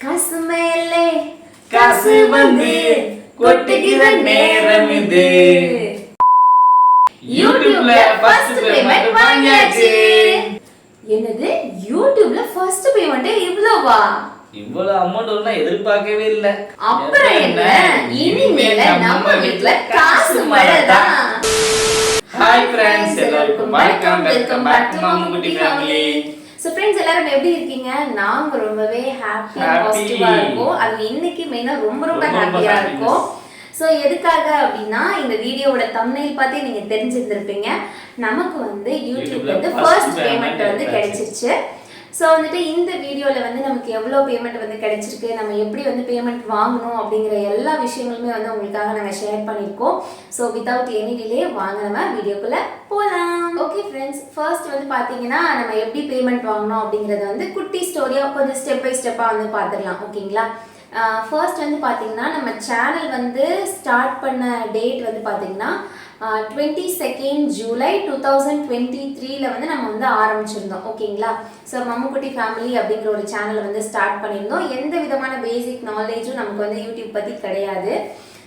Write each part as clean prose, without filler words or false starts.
காசு மேலே காசு வந்து கொட்டுகிற நேரம் இது. யூடியூப்ல ஃபர்ஸ்ட் பேமெண்ட் வாங்கியாச்சு. என்னது யூடியூப்ல ஃபர்ஸ்ட் பேமெண்ட் இவ்வளவா? இவ்வளவு அமௌண்ட் ஒண்ணா எதிர்பார்க்கவே இல்ல. அப்புறம் என்ன, இனிமேல நம்ம வீட்ல காசு மழைதான். ஹாய் ஃப்ரெண்ட்ஸ், எல்லாருக்கும் வணக்கம். Welcome back to Mammukutty family. So friends, எல்லாரும் எப்படி இருக்கீங்க? நாங்க ரொம்பவே ஹாப்பியா பாசிட்டிவா இருக்கோம். அது இன்னைக்கு மெயினா ரொம்ப ஹாப்பியா இருக்கோம். சோ எதுக்காக அப்படின்னா, இந்த வீடியோவோட தம்ப்நெயில் பார்த்தே நீங்க தெரிஞ்சிருந்திருப்பீங்க. நமக்கு வந்து யூடியூப்ல வந்து ஃபர்ஸ்ட் பேமெண்ட் வந்து கிடைச்சிருச்சு. ஸோ வந்துட்டு இந்த வீடியோவில் வந்து நமக்கு எவ்வளோ பேமெண்ட் வந்து கிடைச்சிருக்கு, நம்ம எப்படி வந்து பேமெண்ட் வாங்கணும் அப்படிங்கிற எல்லா விஷயங்களுமே வந்து உங்களுக்காக நாங்கள் ஷேர் பண்ணியிருக்கோம். ஸோ வித்தவுட் எனி டிலே வாங்க நம்ம வீடியோக்குள்ளே போகலாம். ஓகே ஃப்ரெண்ட்ஸ், ஃபர்ஸ்ட் வந்து பார்த்தீங்கன்னா நம்ம எப்படி பேமெண்ட் வாங்கணும் அப்படிங்கிறத வந்து குட்டி ஸ்டோரியாக கொஞ்சம் ஸ்டெப் பை ஸ்டெப்பாக வந்து பார்த்துடலாம். ஓகேங்களா? ஃபர்ஸ்ட் வந்து பார்த்தீங்கன்னா நம்ம சேனல் வந்து ஸ்டார்ட் பண்ண டேட் வந்து பார்த்தீங்கன்னா 22 ஜூலை 2023 வந்து நம்ம வந்து ஆரம்பிச்சிருந்தோம். ஓகேங்களா? ஸோ மம்முக்குட்டி ஃபேமிலி அப்படிங்கிற ஒரு சேனலை வந்து ஸ்டார்ட் பண்ணியிருந்தோம். எந்த விதமான பேசிக் நாலேஜும் நமக்கு வந்து யூடியூப் பற்றி கிடையாது.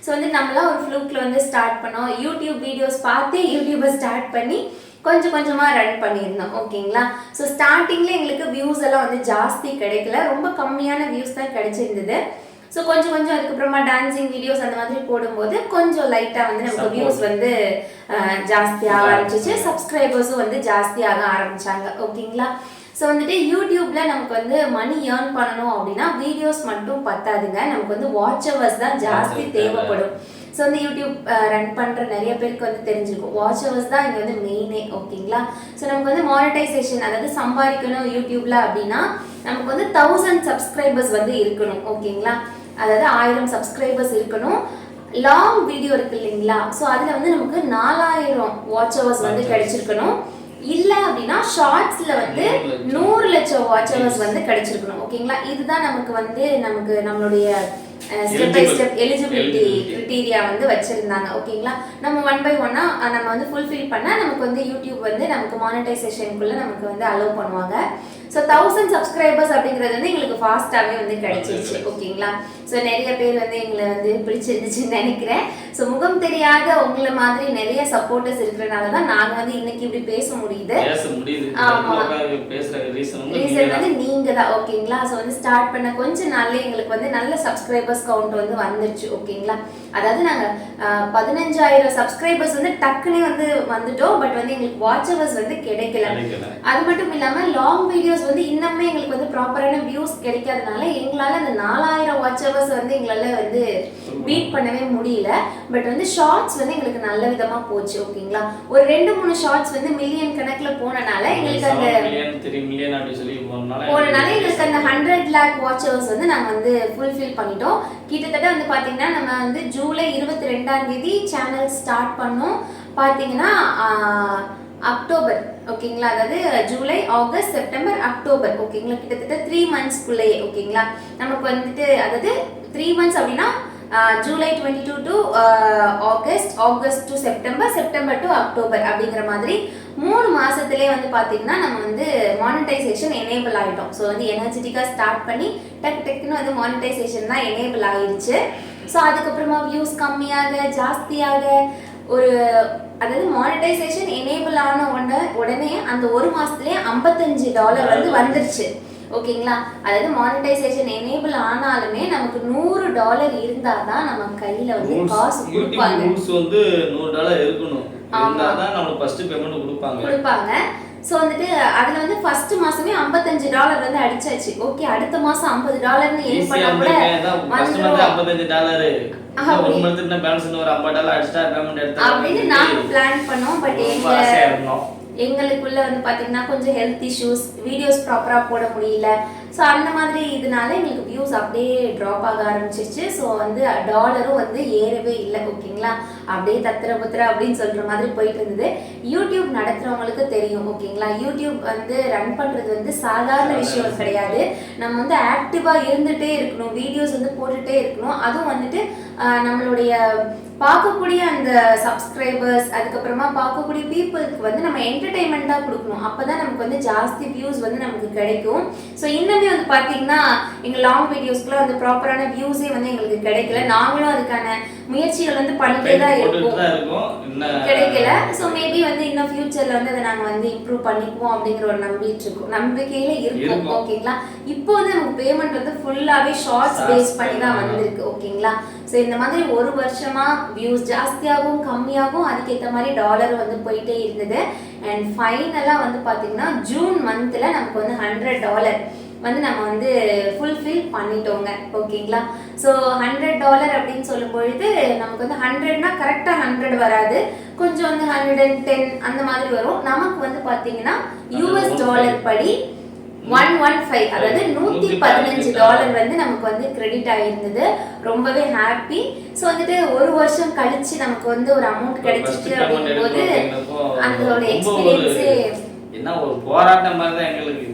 ஸோ வந்து நம்மளாம் ஒரு ஃப்ளூக்கில் வந்து ஸ்டார்ட் பண்ணோம். யூடியூப் வீடியோஸ் பார்த்து யூடியூப்பை ஸ்டார்ட் பண்ணி கொஞ்சம் கொஞ்சமாக ரன் பண்ணியிருந்தோம். ஓகேங்களா? ஸோ ஸ்டார்டிங்கில் எங்களுக்கு வியூஸ் எல்லாம் வந்து ஜாஸ்தி கிடைக்கல, ரொம்ப கம்மியான வியூஸ் தான் கிடைச்சிருந்தது. ஸோ கொஞ்சம் அதுக்கப்புறமா டான்ஸிங் வீடியோஸ் அந்த மாதிரி போடும்போது கொஞ்சம் லைட்டாக வந்து நமக்கு வியூஸ் வந்து ஜாஸ்தியாக ஆரம்பிச்சிச்சு, சப்ஸ்கிரைபர்ஸும் வந்து ஜாஸ்தியாக ஆரம்பிச்சாங்க. ஓகேங்களா? ஸோ வந்துட்டு யூடியூப்ல நமக்கு வந்து மணி ஏர்ன் பண்ணணும் அப்படின்னா வீடியோஸ் மட்டும் பத்தாதுங்க, நமக்கு வந்து வாட்ச் ஹவர்ஸ் தான் ஜாஸ்தி தேவைப்படும். ஸோ வந்து யூடியூப் ரன் பண்ணுற நிறைய பேருக்கு வந்து தெரிஞ்சிருக்கும், வாட்ச் ஹவர்ஸ் தான் இங்கே வந்து மெயினே. ஓகேங்களா? ஸோ நமக்கு வந்து மானிட்டைசேஷன், அதாவது சம்பாதிக்கணும் யூடியூப்ல அப்படின்னா நமக்கு வந்து 1000 சப்ஸ்கிரைபர்ஸ் வந்து இருக்கணும். ஓகேங்களா? அதாவது 1000 சப்ஸ்கிரைபர்ஸ் இருக்கணும். லாங் வீடியோ இருக்கு இல்லைங்களா? ஸோ அதில் வந்து நமக்கு 4000 வாட்ச் ஹவர்ஸ் வந்து கிடைச்சிருக்கணும். இல்லை அப்படின்னா ஷார்ட்ஸில் வந்து 100 லட்சம் வாட்ச் ஹவர்ஸ் வந்து கிடைச்சிருக்கணும். ஓகேங்களா? இதுதான் நமக்கு வந்து நம்மளுடைய step by step eligibility criteria வந்து வச்சிருந்தாங்க. ஓகேங்களா? நம்ம 1 by 1 நம்ம வந்து ஃபுல்ஃபில் பண்ணால் நமக்கு வந்து யூடியூப் வந்து நமக்கு மானிட்டைசேஷனுக்குள்ளே நமக்கு வந்து அலோவ் பண்ணுவாங்க. ஸோ 1000 சப்ஸ்கிரைபர்ஸ் அப்படிங்கிறது வந்து எங்களுக்கு ஃபாஸ்ட்டாகவே வந்து கிடைச்சிருச்சு. ஓகேங்களா? ஸோ நிறைய பேர் வந்து எங்களை வந்து பிடிச்சிருந்துச்சுன்னு நினைக்கிறேன். ஸோ முகம் தெரியாத உங்களை மாதிரி நிறைய சப்போர்ட்டர்ஸ் இருக்கிறனால தான் நாங்கள் வந்து இன்னைக்கு இப்படி பேச முடியுது. ரீசன் வந்து நீங்க தான். ஓகேங்களா? ஸோ வந்து ஸ்டார்ட் பண்ண கொஞ்ச நாள்ல எங்களுக்கு வந்து நல்ல சப்ஸ்கிரைபர்ஸ் கவுண்ட் வந்து வந்துருச்சு. ஓகேங்களா? அதாவது நாங்கள் 15000 சப்ஸ்கிரைபர்ஸ் வந்து டக்குனே வந்து வந்துட்டோம். பட் வந்து எங்களுக்கு வாட்ச் ஹவர்ஸ் வந்து கிடைக்கல. அது மட்டும் இல்லாமல் லாங் வீடியோஸ் வந்து இன்னுமே எங்களுக்கு வந்து ப்ராப்பரான வியூஸ் கிடைக்காதனால எங்களால் அந்த 4000 வாட்ச் ஹவர்ஸ் வந்து எங்களால் வந்து பீட் பண்ணவே முடியல. பட் வந்து ஷார்ட்ஸ் வந்து எங்களுக்கு நல்ல விதமாக போச்சு. ஓகேங்களா? ஒரு 2-3 ஷார்ட்ஸ் வந்து மில்லியன் கணக்கில் போனனால எங்களுக்கு அந்த எங்களுக்கு அந்த 100 lakh வாட்ச் ஹவர்ஸ் வந்து நாங்கள் வந்து ஃபுல்ஃபில் பண்ணிட்டோம். கிட்டத்தட்ட வந்து பார்த்தீங்கன்னா நம்ம வந்து ஜூலை 22 சேனல் ஸ்டார்ட் பண்ணோம். பார்த்தீங்கன்னா அக்டோபர். ஓகேங்களா? அதாவது ஜூலை, ஆகஸ்ட், செப்டம்பர், அக்டோபர். ஓகேங்களா? கிட்டத்தட்ட 3 monthsக்குள்ளேயே. ஓகேங்களா? நமக்கு வந்துட்டு அதாவது 3 months அப்படின்னா July 22 to August to September to October அப்படிங்கிற மாதிரி 3 மாசத்துலேயே வந்து பார்த்தீங்கன்னா நம்ம வந்து மானிட்டைசேஷன் எனேபிள் ஆகிட்டோம். ஸோ வந்து எனர்ஜெட்டிக்காக ஸ்டார்ட் பண்ணி டக்குன்னு வந்து மானிட்டைசேஷன் தான் எனேபிள் ஆகிடுச்சு. ஸோ அதுக்கப்புறமா வியூஸ் கம்மியாக ஜாஸ்தியாக ஒரு அதாவது மானிட்டைசேஷன் எனேபிள் ஆன உடனே அந்த ஒரு மாசத்துலேயே $55 வந்து வந்துருச்சு. ஓகேங்களா? அதாவது மானிட்டைசேஷன் எனேபிள் ஆனாலுமே நமக்கு $100 இருந்தால் தான் நம்ம கையில் வந்து காசு கொடுப்பாங்க. வந்து $100 இருக்கணும், இருந்தால் தான் நமக்கு ஃபர்ஸ்ட் பேமெண்ட் கொடுப்பாங்க. ஸோ வந்துட்டு அதில் வந்து ஃபர்ஸ்ட் மாசமே $55 வந்து அடிச்சாச்சு. ஓகே, அடுத்த மாசம் $50 ஏன் பண்ணா கூட $55 அப்படின்னு நாங்க பிளான் பண்ணோம். பட் எங்களுக்குள்ள வந்து பாத்தீங்கன்னா கொஞ்சம் ஹெல்த் இஷ்யூஸ், வீடியோஸ் ப்ராப்பரா போட முடியல. ஸோ அந்த மாதிரி இதனால எங்களுக்கு வியூஸ் அப்படியே ட்ராப் ஆக ஆரம்பிச்சிருச்சு. ஸோ வந்து டாலரும் வந்து ஏறவே இல்லை. ஓகேங்களா? அப்படியே புத்திர அப்படின்னு சொல்ற மாதிரி போயிட்டு இருந்தது. யூடியூப் நடத்துறவங்களுக்கு தெரியும். ஓகேங்களா? யூடியூப் வந்து ரன் பண்றது வந்து சாதாரண விஷயம் கிடையாது. நம்ம வந்து ஆக்டிவா இருந்துட்டே இருக்கணும், வீடியோஸ் வந்து போட்டுட்டே இருக்கணும். அதுவும் வந்துட்டு நம்மளுடைய பார்க்கக்கூடிய அந்த சப்ஸ்கிரைபர்ஸ் அதுக்கப்புறமா பார்க்கக்கூடிய பீப்புளுக்கு வந்து நம்ம என்டர்டைன்மெண்ட்டாக கொடுக்கணும். அப்போ தான் நமக்கு வந்து ஜாஸ்தி வியூஸ் வந்து நமக்கு கிடைக்கும். ஸோ இன்னுமே வந்து பார்த்தீங்கன்னா எங்கள் லாங் வீடியோஸ்க்குலாம் வந்து ப்ராப்பரான வியூஸே வந்து எங்களுக்கு கிடைக்கல. நாங்களும் அதுக்கான முயற்சிகள் வந்து பண்ணிட்டே தான் இருக்கோம், கிடைக்கல. ஸோ மேபி வந்து இன்னும் ஃபியூச்சரில் வந்து அதை நாங்கள் வந்து இம்ப்ரூவ் பண்ணிக்குவோம் அப்படிங்கிற ஒரு நம்பிக்கையில இருக்கும். ஓகேங்களா? இப்போ வந்து நமக்கு பேமெண்ட் வந்து ஃபுல்லாகவே ஷார்ட்ஸ் பேஸ் பண்ணி தான் வந்திருக்கு. ஓகேங்களா? ஸோ இந்த மாதிரி ஒரு வருஷமா வியூஸ் ஜாஸ்தியாகவும் கம்மியாகவும் அதுக்கேற்ற மாதிரி டாலர் வந்து போயிட்டே இருந்தது. அண்ட் ஃபைனலாக வந்து பார்த்தீங்கன்னா ஜூன் மந்த்தில் நமக்கு வந்து $100 வந்து நம்ம வந்து ஃபுல்ஃபில் பண்ணிட்டோங்க. ஓகேங்களா? ஸோ $100 அப்படின்னு சொல்லும் பொழுது நமக்கு வந்து 100னா கரெக்டாக 100 வராது, கொஞ்சம் வந்து 110 அந்த மாதிரி வரும். நமக்கு வந்து பார்த்தீங்கன்னா US$ படி 115 அதாவது $115 வந்து நமக்கு வந்து கிரெடிட் ஆகிருந்தது. ரொம்பவே ஹாப்பி. ஸோ வந்துட்டு ஒரு வருஷம் கழிச்சு நமக்கு வந்து ஒரு அமௌண்ட் கிடைச்சிச்சு அப்படிங்கும்போது அதோட எக்ஸ்பீரியன்ஸே என்ன ஒரு போராட்டம் மாதிரி தான் எங்களுக்கு.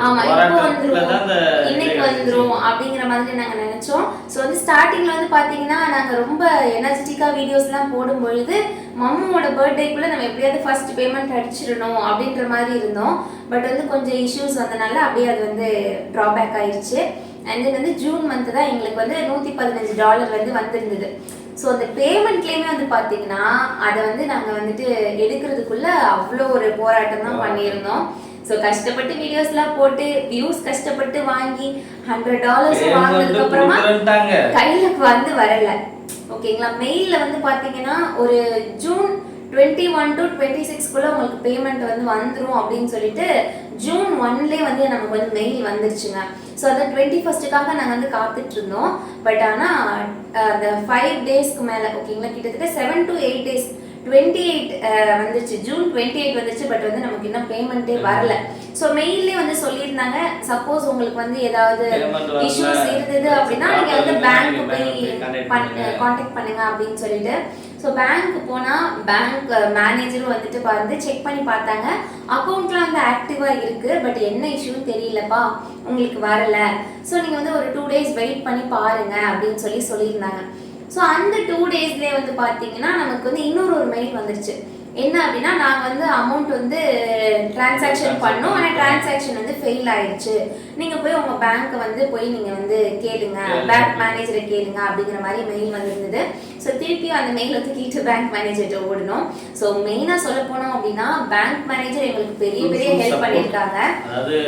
ஆமா, இப்போ வந்துரும் இன்னைக்கு வந்துரும் அப்படிங்கிற மாதிரி நாங்க நினைச்சோம். ஸோ வந்து ஸ்டார்டிங்ல வந்து பாத்தீங்கன்னா நாங்க ரொம்ப எனர்ஜெட்டிக்கா வீடியோஸ் எல்லாம் போடும் பொழுது மம்முவோட பர்த்டேக்குள்ள நம்ம எப்படியாவது ஃபர்ஸ்ட் பேமெண்ட் அடிச்சிடணும் அப்படின்ற மாதிரி இருந்தோம். பட் வந்து கொஞ்சம் இஷ்யூஸ் வந்தனால அப்படியே அது வந்து ட்ராபேக் ஆயிடுச்சு. அண்ட் தென் வந்து ஜூன் மந்த் தான் எங்களுக்கு வந்து $115 வந்து வந்திருந்தது. ஸோ அந்த பேமெண்ட்லேயுமே வந்து பார்த்தீங்கன்னா அதை வந்து நாங்கள் வந்துட்டு எடுக்கிறதுக்குள்ள அவ்வளோ ஒரு போராட்டம் தான் பண்ணியிருந்தோம். ஸோ கஷ்டப்பட்டு வீடியோஸ்லாம் போட்டு வியூஸ் கஷ்டப்பட்டு வாங்கி $100 வாங்கினதுக்கு அப்புறமா கையில வந்து வரல. ஓகேங்களா? மெயில்ல வந்து பார்த்தீங்கன்னா ஒரு ஜூன் 21 to 26 உங்களுக்கு பேமெண்ட் வந்து வந்துடும் அப்படின்னு சொல்லிட்டு ஜூன் 1லே வந்து நமக்கு வந்து மெயில் வந்துருச்சுங்க. ஸோ அதை 21க்காக நாங்கள் வந்து காத்துட்டு இருந்தோம். பட் ஆனால் அந்த 5 டேஸ்க்கு மேலே ஓகேங்களா, கிட்டத்தட்ட 7 to 8 டேஸ் 28 வந்துருச்சு, ஜூன் 28 வந்துருச்சு. பட் வந்து நமக்கு இன்னும் பேமெண்ட்டே வரல. ஸோ மெயிலே வந்து சொல்லியிருந்தாங்க, சப்போஸ் உங்களுக்கு வந்து ஏதாவது இஷ்யூஸ் இருந்தது அப்படின்னா நீங்கள் வந்து பேங்க்கு போய் கான்டாக்ட் பண்ணுங்க அப்படின்னு சொல்லிட்டு. ஸோ பேங்க்கு போனால் பேங்க் மேனேஜரும் வந்துட்டு வந்து செக் பண்ணி பார்த்தாங்க, அக்கௌண்ட்லாம் வந்து ஆக்டிவாக இருக்குது, பட் என்ன இஷ்யூன்னு தெரியலப்பா, உங்களுக்கு வரலை. ஸோ நீங்கள் வந்து ஒரு 2 days வெயிட் பண்ணி பாருங்க அப்படின்னு சொல்லியிருந்தாங்க. ஸோ அந்த 2 daysலேயே வந்து பார்த்தீங்கன்னா நமக்கு வந்து இன்னொரு மெயில் வந்துருச்சு. என்ன அப்படின்னா, நாங்கள் வந்து அமௌண்ட் வந்து டிரான்சாக்ஷன் பண்ணோம், ஆனால் டிரான்சாக்ஷன் வந்து ஃபெயில் ஆயிடுச்சு, நீங்கள் போய் உங்கள் பேங்க்கை வந்து போய் நீங்கள் வந்து கேளுங்க, பேங்க் மேனேஜரை கேளுங்க அப்படிங்கிற மாதிரி மெயில் வந்துருந்தது. ஸோ திருப்பியும் அந்த மெயில் வந்து கீட்டு பேங்க் மேனேஜர்கிட்ட ஓடணும். ஸோ மெயினாக சொல்ல போனோம் அப்படின்னா பேங்க் மேனேஜர் எங்களுக்கு பெரிய ஹெல்ப் பண்ணியிருக்காங்க. அதாவது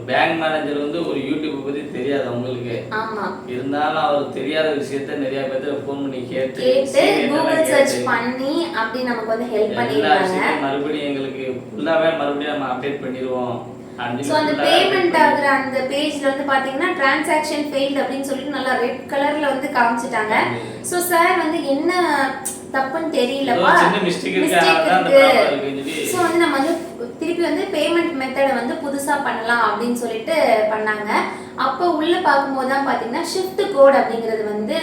பேங்க் மேனேஜர் வந்து ஒரு யூடியூப் பத்தி தெரியாது உங்களுக்கு. ஆமா, இருந்தாலும் அவர் தெரியாத விஷயத்த நிறைய பேர் ஃபோன் பண்ணி கேட்டு கூகுள் சர்ச் பண்ணி அப்படி நமக்கு வந்து ஹெல்ப் பண்ணிருக்காங்க. மறுபடியும் எங்களுக்கு ஃபுல்லாவே மறுபடியும் நம்ம அப்டேட் பண்ணிடுவோம். சோ அந்த பேமெண்ட் ஆகுற அந்த பேஜ்ல வந்து பாத்தீங்கன்னா டிரான்சாக்ஷன் ஃபெயில்ட் அப்படின்னு சொல்லிட்டு நல்லா ரெட் கலர்ல வந்து காமிச்சிட்டாங்க. சோ சார் வந்து என்ன தப்புன்னு தெரியலப்பா, மிஸ்டேக் இருக்கு. சோ வந்து நம்ம வந்து திருப்பி வந்து பேமெண்ட் மெத்தடை வந்து புதுசா பண்ணலாம் அப்படின்னு சொல்லிட்டு பண்ணாங்க. அப்போ உள்ள பார்க்கும்போது தான் பாத்தீங்கன்னா ஷிஃப்ட் கோட் அப்படிங்கிறது வந்து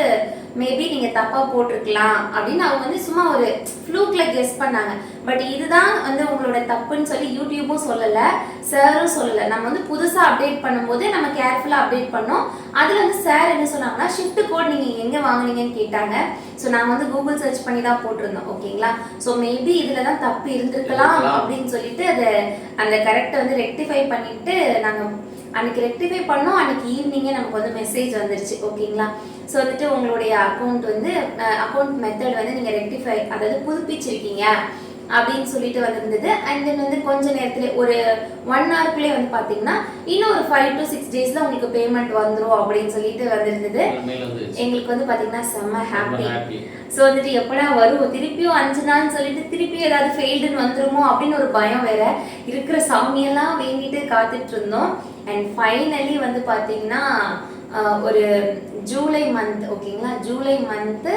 மேபி நீங்க தப்பா போட்டிருக்கலாம் அப்படின்னு அவங்க வந்து சும்மா ஒரு ஃப்ளூக்ல கெஸ் பண்ணாங்க. பட் இதுதான் வந்து உங்களோட தப்புன்னு சொல்லி யூடியூபும் சொல்லல, சாரும் சொல்லல. நம்ம வந்து புதுசா அப்டேட் பண்ணும்போது நம்ம கேர்ஃபுல்லா அப்டேட் பண்ணோம். அதுல வந்து சார் என்ன சொன்னாங்கன்னா, ஷிஃப்ட் கோட் நீங்க எங்க வாங்குனீங்கன்னு கேட்டாங்க. ஸோ நாங்க வந்து கூகுள் சர்ச் பண்ணி தான் போட்டிருந்தோம். ஓகேங்களா? ஸோ மேபி இதுல தான் தப்பு இருந்திருக்கலாம் அப்படின்னு சொல்லிட்டு அதை அந்த கரெக்டை வந்து ரெக்டிஃபை பண்ணிட்டு நாங்க அன்னைக்கு ரெக்டிஃபை பண்ணோம். அன்னைக்கு ஈவினிங்கே நமக்கு வந்து மெசேஜ் வந்துருச்சு. ஓகேங்களா? ஸோ வந்துட்டு உங்களுடைய அக்கௌண்ட் வந்து அக்கௌண்ட் மெத்தட் வந்து நீங்கள் ரெக்டிஃபை அதாவது புதுப்பிச்சிருக்கீங்க அப்படின்னு சொல்லிட்டு வந்திருந்தது. அண்ட் தென் வந்து கொஞ்ச நேரத்துல ஒரு 1 hourக்குள்ளே வந்து பார்த்தீங்கன்னா இன்னும் ஒரு 5 to 6 daysல உங்களுக்கு பேமெண்ட் வந்துடும் அப்படின்னு சொல்லிட்டு வந்திருந்தது. எங்களுக்கு வந்து பார்த்தீங்கன்னா செம்ம ஹாப்பி. ஸோ வந்துட்டு எப்படா வரும், திருப்பியும் 5 நாள்னு சொல்லிட்டு திருப்பியும் ஏதாவது ஃபெயில்டுன்னு வந்துருமோ அப்படின்னு ஒரு பயம் வேற, இருக்கிற சாமியெல்லாம் வேண்டிட்டு காத்துட்டு இருந்தோம். அண்ட் ஃபைனலி வந்து பார்த்தீங்கன்னா ஒரு ஜூலை மந்த் ஓகேங்களா, ஜூலை மந்த்து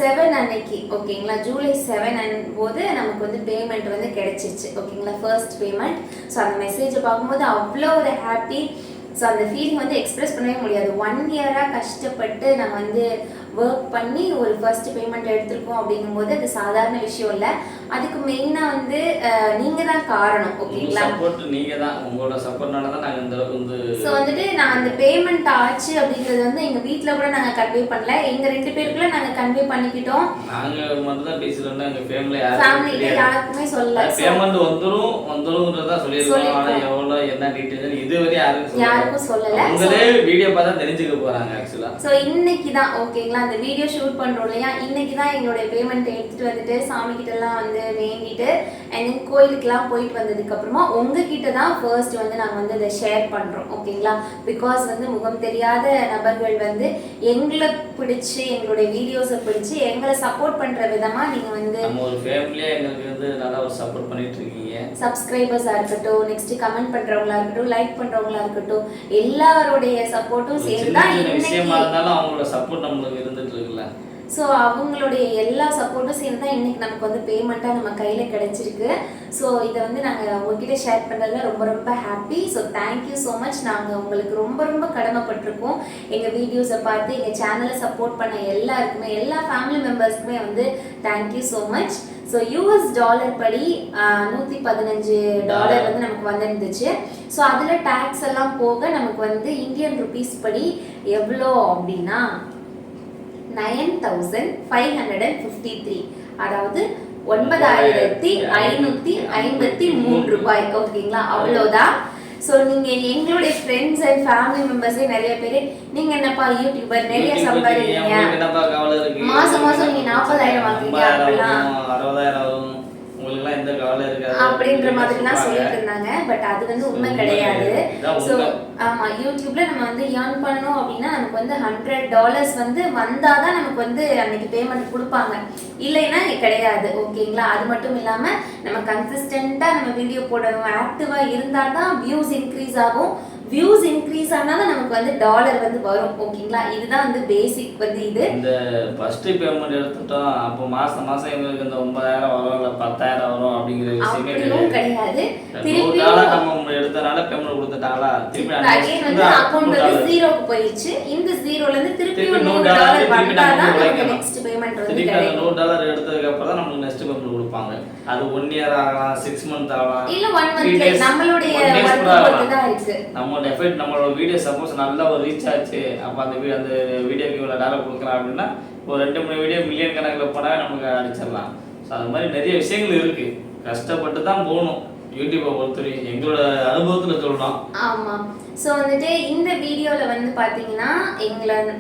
7 அன்னைக்கு ஓகேங்களா, ஜூலை 7 போது நமக்கு வந்து பேமெண்ட் வந்து கிடைச்சிருச்சு. ஓகேங்களா, ஃபர்ஸ்ட் பேமெண்ட். ஸோ அந்த மெசேஜை பார்க்கும்போது அவ்வளோ ஒரு ஹாப்பி. ஸோ அந்த ஃபீலிங் வந்து எக்ஸ்பிரஸ் பண்ணவே முடியாது. 1 year கஷ்டப்பட்டு நான் வந்து ஒர்க் பண்ணி ஒரு ஃபர்ஸ்ட் பேமெண்ட் எடுத்திருக்கோம் அப்படிங்கும்போது அது சாதாரண விஷயம் இல்லை. அதுக்கு மெயினாக வந்து நீங்கள் தான் காரணம். ஓகேங்களா, சப்போர்ட் நீங்கள் தான், உங்களோட சப்போர்ட்னால தான் நாங்கள் இந்த அளவுக்கு வந்து. ஸோ வந்துட்டு நான் அந்த பேமெண்ட் ஆச்சு அப்படிங்கிறது வந்து எங்கள் வீட்டில் கூட நாங்கள் கன்வே பண்ணல, எங்கள் 2 பேருக்குள்ள நாங்கள் கன்வே பண்ணிக்கிட்டோம். நாங்கள் மட்டும் தான் பேசுகிறோம்னா எங்கள் ஃபேமிலியில் யாருக்குமே சொல்லல. பேமெண்ட் வந்துரும்ன்றதா சொல்லியிருக்கோம். ஆனால் எவ்வளோ என்ன டீட்டெயில் இதுவரை யாருக்கும் சொல்லலை. உங்களே வீடியோ பார்த்தா தெரிஞ்சுக்க போகிறாங்க ஆக்சுவலாக. ஸோ இன்னைக்கு தான் ஓகேங்களா, அந்த வீடியோ ஷூட் பண்ணுறோம் இல்லையா, இன்னைக்கு தான் எங்களுடைய பேமெண்ட் எடுத்துகிட்டு வந்துட்டு சாமிக்கிட்டலாம் வந்து வேண்டிட்டு அண்ட் தென் கோயிலுக்கெலாம் போயிட்டு வந்ததுக்கப்புறமா உங்ககிட்ட தான் ஃபர்ஸ்ட் வந்து நாங்கள் வந்து இதை ஷேர் பண்ணுறோம். ஓகேங்களா, பிகாஸ் வந்து முகம் தெரியாத நபர்கள் வந்து எங்களை பிடிச்சி எங்களுடைய வீடியோஸை பிடிச்சி எங்களை சப்போர்ட் பண்ணுற விதமாக நீங்கள் வந்து நம்ம ஒரு ஃபேமிலியாக எங்களுக்கு வந்து நல்லா ஒரு சப்போர்ட் பண்ணிட்டு இருக்கீங்க. சப்ஸ்கிரைபர்ஸாக இருக்கட்டும், நெக்ஸ்ட் கமெண்ட் பண்ணுறவங்களா இருக்கட்டும், லைக் பண்ணுறவங்களா இருக்கட்டும், எல்லாருடைய சப்போர்ட்டும் சேர்ந்து தான் விஷயமா இருந்தாலும் அவங்களோட சப்போர்ட் நம்மளுக்கு இருந்துட்டு இருக்குல்ல. ஸோ அவங்களுடைய எல்லா சப்போர்ட்டும் சேர்ந்து தான் இன்றைக்கி நமக்கு வந்து பேமெண்ட்டாக நம்ம கையில் கிடச்சிருக்கு. ஸோ இதை வந்து நாங்கள் உங்ககிட்ட ஷேர் பண்ணுறதுல ரொம்ப ரொம்ப happy. So thank you so much. நாங்கள் உங்களுக்கு ரொம்ப ரொம்ப கடமைப்பட்டிருக்கோம். எங்கள் வீடியோஸை பார்த்து எங்கள் சேனலை சப்போர்ட் பண்ண எல்லாருக்குமே, எல்லா ஃபேமிலி மெம்பர்ஸ்க்குமே வந்து thank you so much. So US$ படி $115 வந்து நமக்கு வந்துருந்துச்சு. ஸோ அதில் டேக்ஸ் எல்லாம் போக நமக்கு வந்து INR படி எவ்வளோ அப்படின்னா 9553, அதாவது 9553 ரூபாய். ஓகேங்களா, அவ்வளோதான். ஸோ நீங்கள் எங்களுடைய ஃப்ரெண்ட்ஸ் அண்ட் ஃபேமிலி மெம்பர்ஸே நிறைய பேர் நீங்கள் என்னப்பா யூடியூபர் நிறைய சம்பாதிக்கிறீங்க, மாதம் மாதம் நீங்கள் 40,000 வாங்குறீங்க அப்படிலாம் அப்படின்ற மாதிரிலாம் சொல்லிட்டு இருந்தாங்க. பட் அது வந்து உண்மை கிடையாது. ஸோ ஆமாம், யூடியூப்ல நம்ம வந்து ஏர்ன் பண்ணணும் அப்படின்னா நமக்கு வந்து $100 வந்து வந்தாதான் நமக்கு வந்து அன்னைக்கு பேமெண்ட் கொடுப்பாங்க, இல்லைன்னா கிடையாது. ஓகேங்களா, அது மட்டும் இல்லாமல் நம்ம கன்சிஸ்டண்ட்டாக நம்ம வீடியோ போடணும், ஆக்டிவாக இருந்தால் தான் வியூஸ் இன்க்ரீஸ் ஆகும். வியூஸ் இன்க்ரீஸ் ஆனால் தான் நமக்கு வந்து டாலர் வந்து வரும். ஓகேங்களா, இதுதான் வந்து பேசிக் வந்து. இது இந்த ஃபர்ஸ்ட் பேமெண்ட் எடுத்துட்டோம் அப்போ மாசம் மாசம் எங்களுக்கு இந்த 9,000 வரும் இல்லை 10,000 வரும் அப்படிங்கிற விஷயமே கிடையாது. திருப்பி நம்ம எடுத்தனால பேமெண்ட் கொடுத்துட்டாங்களா, திருப்பி அகைன் வந்து அக்கவுண்ட் வந்து ஜீரோக்கு போயிடுச்சு. இந்த ஜீரோல இருந்து திருப்பி $100 வந்தாதான் நமக்கு நெக்ஸ்ட் பேமெண்ட் வந்து கிடைக்கும். $100 எடுத்ததுக்கு அப்புறம் தான் நமக்கு நெக்ஸ்ட் பேமெண்ட் கொடுப்பாங்க. அது 1 இயர் ஆகலாம், 6 மந்த் ஆகலாம், இல்ல 1 மந்த். நம்மளுடைய வர்க் பொறுத்து தான் இருக்கு. நம்மளோட எஃபெக்ட், நம்மளோட வீடியோ சப்போஸ் நல்ல ஒரு ரீச் ஆச்சு, அப்போ அந்த வீடியோக்கு இவ்வளோ டாலர் கொடுக்கலாம் அப்படின்னா ஒரு 2-3 வீடியோ மில்லியன் கணக்கில் போனாவே நமக்கு அடிச்சிடலாம். ஸோ அது மாதிரி நிறைய விஷயங்கள் இருக்கு. கஷ்டப்பட்டு தான் போகணும் யூடியூப்பை பொறுத்தவரைக்கும், எங்களோட அனுபவத்தில் சொல்லலாம். ஆமாம். ஸோ வந்துட்டு இந்த வீடியோவில் வந்து பார்த்தீங்கன்னா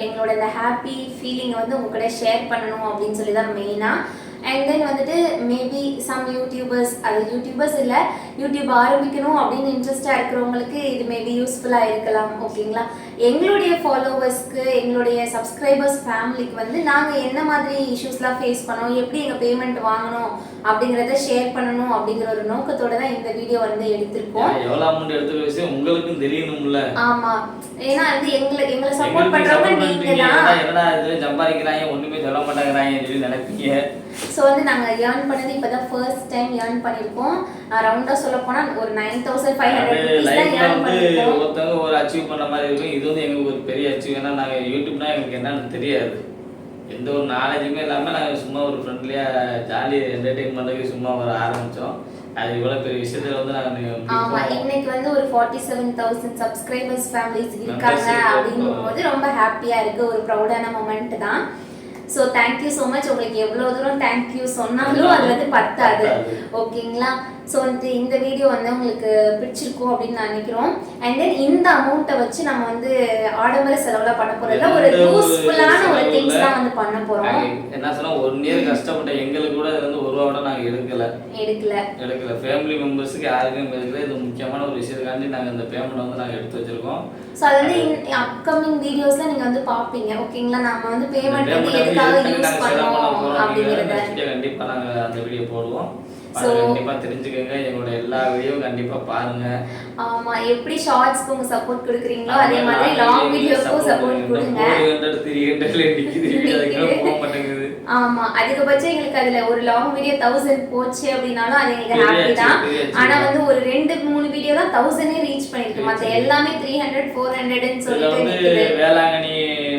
எங்களோட இந்த ஹாப்பி ஃபீலிங்கை வந்து உங்க கூட ஷேர் பண்ணணும் அப்படின்னு சொல்லி தான் மெயினாக. அண்ட் தென் வந்துட்டு மேபி சம் யூடியூபர்ஸ், அது யூடியூபர்ஸ் இல்லை, யூடியூப் ஆரம்பிக்கணும் அப்படின்னு இன்ட்ரெஸ்டாக இருக்கிறவங்களுக்கு இது மேபி யூஸ்ஃபுல்லாக இருக்கலாம். ஓகேங்களா, எங்களுடைய ஃபாலோவர்ஸ்க்கு, எங்களுடைய சப்ஸ்கிரைபர்ஸ் ஃபேமிலிக்கு வந்து நாங்கள் என்ன மாதிரி இஷ்யூஸ்லாம் ஃபேஸ் பண்ணோம், எப்படி எங்கள் பேமெண்ட் வாங்கணும் அப்படிங்கிறத ஷேர் பண்ணணும் அப்படிங்கிற ஒரு நோக்கத்தோட தான் இந்த வீடியோ வந்து எடுத்திருக்கோம். எவ்வளோ அமௌண்ட் எடுத்துக்க விஷயம் உங்களுக்கும் தெரியணும்ல. ஆமாம், ஏன்னா வந்து எங்களை சப்போர்ட் பண்ணுறவங்க நீங்கள் தான். என்னடா இது சம்பாதிக்கிறாங்க ஒன்றுமே சொல்ல மாட்டேங்கிறாங்கன்னு சொல்லி நினைப்பீங்க. ஸோ வந்து நாங்கள் ஏர்ன் பண்ணது இப்போ தான் ஃபர்ஸ்ட் டைம் ஏர்ன் பண்ணியிருக்கோம். ரவுண்டாக சொல்ல போனால் ஒரு 9,500 தான் ஏர்ன் பண்ணியிருக்கோம். ஒருத்தவங்க ஒரு அச்சீவ் பண்ண மாதிரி இருக்கும். இது வந்து எங்களுக்கு ஒரு பெரிய அச்சீவ். ஏன்னா நாங்கள் யூடியூப்னா எங்களுக்கு என்னன்னு தெரியாது, எந்த ஒரு நாலேஜுமே இல்லாமல் நாங்கள் சும்மா ஒரு ஃப்ரெண்ட்லியாக ஜாலி என்டர்டெயின்மெண்ட்டுக்கு சும்மா வர ஆரம்பித்தோம். அது இவ்வளோ பெரிய விஷயத்துல வந்து நாங்கள் ஆமாம், இன்னைக்கு வந்து ஒரு 47,000 சப்ஸ்கிரைபர்ஸ் ஃபேமிலிஸ் இருக்காங்க அப்படிங்கும்போது ரொம்ப ஹாப்பியாக இருக்குது. ஒரு ப்ரௌடான மொமெண்ட் தான். So thank you so much. உங்களுக்கு எவ்வளோ தூரம் தேங்க்யூ சொன்னாலும் அது வந்து பத்தாது. ஓகேங்களா, ஸோ வந்து இந்த வீடியோ வந்து உங்களுக்கு பிடிச்சிருக்கும் அப்படின்னு நினைக்கிறோம். அண்ட் தென் இந்த அமௌண்ட்டை வச்சு நம்ம வந்து ஆடம்பர செலவுலாம் பண்ண போகிறதில்ல, ஒரு யூஸ்ஃபுல்லான ஒரு திங்ஸ் தான் வந்து பண்ண போகிறோம். என்ன சொன்னால் 1 இயர் கஷ்டப்பட்ட எங்களுக்கு கூட இது வந்து 1 ரூபா கூட நாங்கள் எடுக்கல. ஃபேமிலி மெம்பர்ஸுக்கு யாருக்கும் எடுக்கல. இது முக்கியமான ஒரு விஷயத்துக்காண்டி நாங்கள் இந்த பேமெண்ட் வந்து நாங்கள் எடுத்து வச்சிருக்கோம். ஸோ அது வந்து அப்கமிங் வீடியோஸ்ல நீங்கள் வந்து பார்ப்பீங்க. ஓகேங்களா, நம்ம வந்து பேமெண்ட் வந்து எதுக்காக யூஸ் பண்ணுவோம் அப்படிங்கிறத கண்டிப்பாக நாங்கள் அந்த வீடியோ போடுவோம். கண்டிப்பா தெரிஞ்சுக்கங்க. எங்களோட எல்லா வீடியோவும் கண்டிப்பா பாருங்க. ஆமா, எப்படி ஷார்ட்ஸ்க்கு உங்க சப்போர்ட் கொடுக்குறீங்களோ அதே மாதிரி லாங் வீடியோஸ்க்கும் சப்போர்ட் கொடுங்க. 300 போக மாட்டேங்குது. ஆமா, அதிகபட்சம் எங்களுக்கு அதுல ஒரு லாங் வீடியோ 1000 போச்சு அப்படினாலும் அது எங்களுக்கு ஹாப்பி தான். ஆனா வந்து ஒரு 2-3 வீடியோ தான் 1000 ரீச் பண்ணிருக்கு. மத்த எல்லாமே 300 400 ன்னு சொல்லிட்டு வேளாங்கண்ணி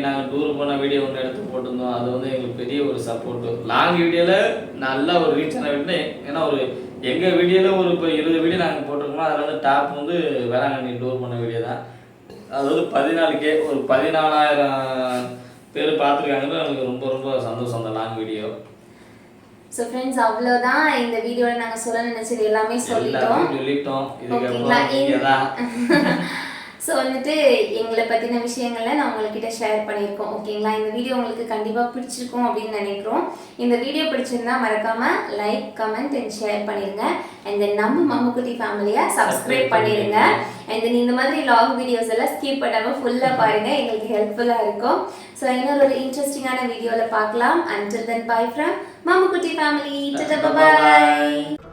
நாங்க டூர் போன வீடியோ ஒன்று எடுத்து போட்டிருந்தோம். அது வந்து எங்களுக்கு பெரிய ஒரு சப்போர்ட்டு. லாங் வீடியோவில் நல்ல ஒரு ரீச் ஆன வீடியோ. ஏன்னா ஒரு எங்கள் வீடியோவில் ஒரு இப்போ 20 வீடியோ நாங்கள் போட்டிருக்கோம். அதில் வந்து டாப் வந்து வேளாங்கண்ணி டூர் பண்ண வீடியோ தான். அதாவது 14K ஒரு 14,000 பேர் பார்த்துருக்காங்கன்னு எனக்கு ரொம்ப ரொம்ப சந்தோஷம் அந்த லாங் வீடியோ. ஸோ ஃப்ரெண்ட்ஸ், அவ்வளோதான் இந்த வீடியோவில் நாங்கள் சொல்ல நினைச்சது எல்லாமே சொல்லிட்டோம். ஸோ வந்துட்டு எங்களை பற்றின விஷயங்களை நான் உங்கள்கிட்ட ஷேர் பண்ணியிருக்கோம். ஓகேங்களா? இந்த வீடியோ உங்களுக்கு கண்டிப்பாக பிடிச்சிருக்கும் அப்படின்னு நினைக்கிறோம். இந்த வீடியோ பிடிச்சிருந்தா மறக்காமல் லைக், கமெண்ட் அண்ட் ஷேர் பண்ணிடுங்க. அண்ட் தென் நம்ம மம்முக்குட்டி ஃபேமிலியை சப்ஸ்கிரைப் பண்ணிடுங்க. அண்ட் தென் இந்த மாதிரி லாங் வீடியோஸ் எல்லாம் ஸ்கிப் பண்ணாமல் ஃபுல்லாக பாருங்கள், எங்களுக்கு ஹெல்ப்ஃபுல்லாக இருக்கும். ஸோ இன்னொரு இன்ட்ரெஸ்டிங்கான வீடியோவில் பார்க்கலாம். Until then, bye from Mammukutty family. Bye.